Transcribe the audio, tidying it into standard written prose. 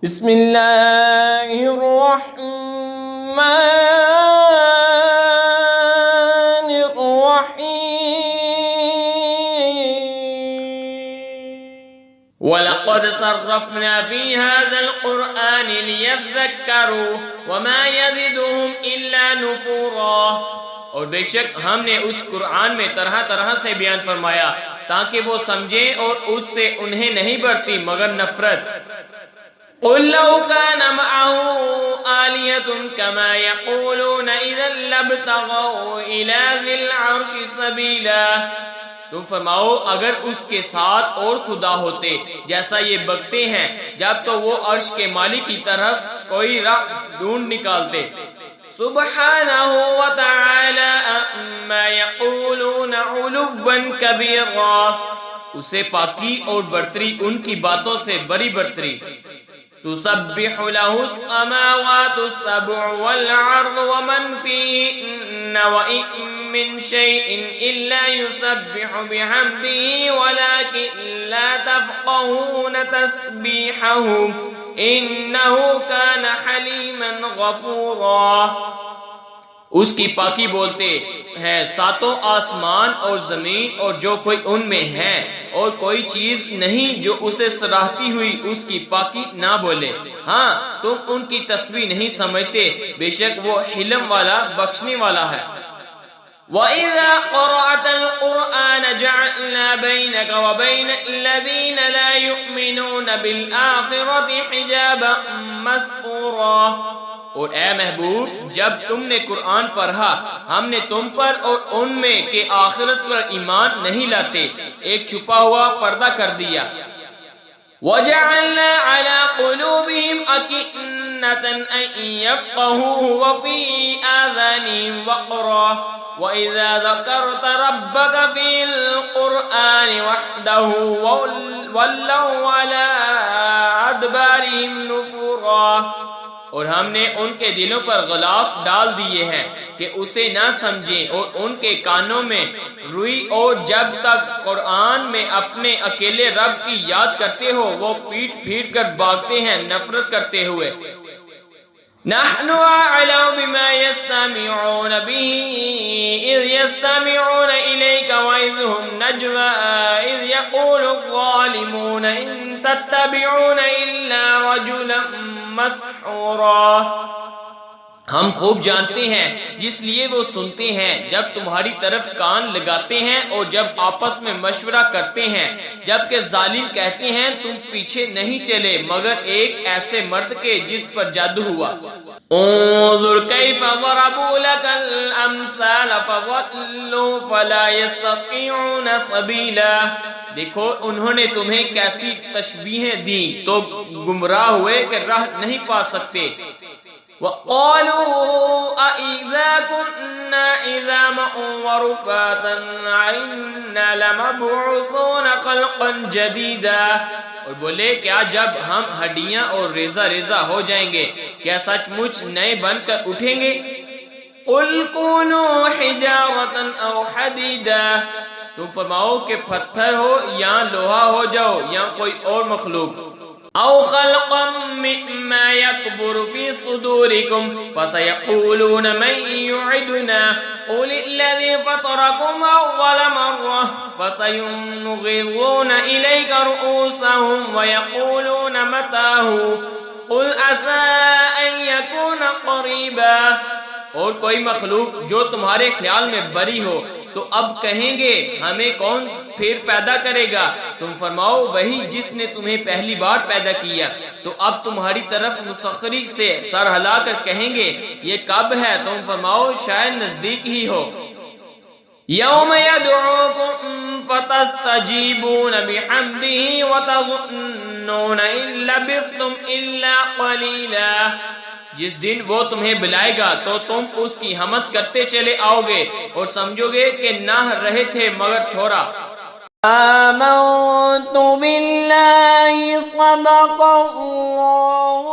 بسم اللہ الرحمن الرحیم وَلَقَدْ صَرَّفْنَا فِي هَذَا الْقُرْآنِ لِيَذَّكَّرُوا وَمَا يَزِدُهُمْ إِلَّا نُفُورًا، اور بے شک ہم نے اس قرآن میں طرح طرح سے بیان فرمایا تاکہ وہ سمجھیں، اور اس سے انہیں نہیں بڑھتی مگر نفرت۔ قُلْ لَوْ كَانَ مَعَهُ آلِهَةٌ كَمَا يَقُولُونَ إِذًا لَابْتَغَوْا إِلَى ذِي الْعَرْشِ سَبِيلًا، تم فرماؤ اگر اس کے ساتھ اور خدا ہوتے جیسا یہ بکتے ہیں، جب تو وہ عرش کے مالک کی طرف کوئی راہ ڈھونڈ نکالتے۔ سبحانہ وتعالی عما یقولون علوا کبیرا، اسے پاکی اور برتری ان کی باتوں سے بڑی برتری۔ تسبح له السماوات السبع والارض ومن فيهن وإن من شيء إلا يسبح بحمده ولكن لا تفقهون تسبيحهم إنه كان حليما غفورا۔ اس کی پاکی بولتے ہیں ساتوں آسمان اور زمین اور جو کوئی ان میں ہے، اور کوئی چیز نہیں جو اسے سراہتی ہوئی اس کی پاکی نہ بولے۔ ہاں تم ان کی تسبیح نہیں سمجھتے، بے شک وہ حلم والا بخشنے والا ہے۔ وَإِذَا قَرَأْتَ الْقُرْآنَ جَعَلْنَا بَيْنَكَ وَبَيْنَ الَّذِينَ لَا يُؤْمِنُونَ بِالْآخِرَةِ حِجَابًا مَسْتُورًا، اور اے محبوب جب تم نے قرآن پڑھا ہم نے تم پر اور ان میں کہ آخرت پر ایمان نہیں لاتے ایک چھپا ہوا پردہ کر دیا۔ وَجَعَلْنَا عَلَى قُلُوبِهِمْ أَكِنَّةً أَن يَفْقَهُوهُ وَفِي آذَانِهِمْ وَقْرًا وَإِذَا ذَكَرْتَ رَبَّكَ فِي الْقُرْآنِ وَحْدَهُ وَلَّوْا عَلَى أَدْبَارِهِمْ نُفُورًا، اور ہم نے ان کے دلوں پر غلاف ڈال دیے ہیں کہ اسے نہ سمجھیں، اور ان کے کانوں میں روئی، اور جب تک قرآن میں اپنے اکیلے رب کی یاد کرتے ہو وہ پیٹ پھیر کر بھاگتے ہیں نفرت کرتے ہوئے۔ نحن أعلم بما يستمعون به إذ يستمعون إليك وإذ هم نجوى إذ يقول الظالمون إن تتبعون إلا رجلا مسحورا، ہم خوب جانتے ہیں جس لیے وہ سنتے ہیں جب تمہاری طرف کان لگاتے ہیں اور جب آپس میں مشورہ کرتے ہیں، جبکہ ظالم کہتے ہیں تم پیچھے نہیں چلے مگر ایک ایسے مرد کے جس پر جادو ہوا۔ انظر کیف ضربوا لك الامثال فضلوا فلا يستطيعون سبیلا، دیکھو انہوں نے تمہیں کیسی تشبیہیں دیں تو گمراہ ہوئے کہ راہ نہیں پا سکتے۔ وَقَالُوا أَإِذَا كُنَّا عِظَامًا وَرُفَاتًا أَإِنَّا لَمَبْعُوثُونَ خَلْقًا جَدِيدًا، اور بولے کیا جب ہم ہڈیاں اور ریزہ ریزہ ہو جائیں گے کیا سچ مچ نئے بن کر اٹھیں گے؟ قُلْ كُونُوا حِجَارَةً أَوْ حَدِيدًا، تم فرماؤ کہ پتھر ہو یا لوہا ہو جاؤ یا کوئی اور مخلوق۔ او خلقا مما يكبر في صدوركم فسيقولون من يعدنا قل الذي فطركم اول مرة فسينغضون اليك رؤوسهم ويقولون متاه قل عسى ان يكون قريبا، اور کوئی مخلوق جو تمہارے خیال میں بری ہو تو اب کہیں گے ہمیں کون پھر پیدا کرے گا؟ تم فرماؤ وہی جس نے تمہیں پہلی بار پیدا کیا، تو اب تمہاری طرف مسخری سے سر ہلا کر کہیں گے یہ کب ہے؟ تم فرماؤ شاید نزدیک ہی ہو۔ یوم یدعوکم فتستجیبون بحمدہ وتظنون ان لبثتم الا قلیلا، جس دن وہ تمہیں بلائے گا تو تم اس کی حمد کرتے چلے آؤ گے اور سمجھو گے کہ نہ رہے تھے مگر تھوڑا۔ آمنت باللہ صدق اللہ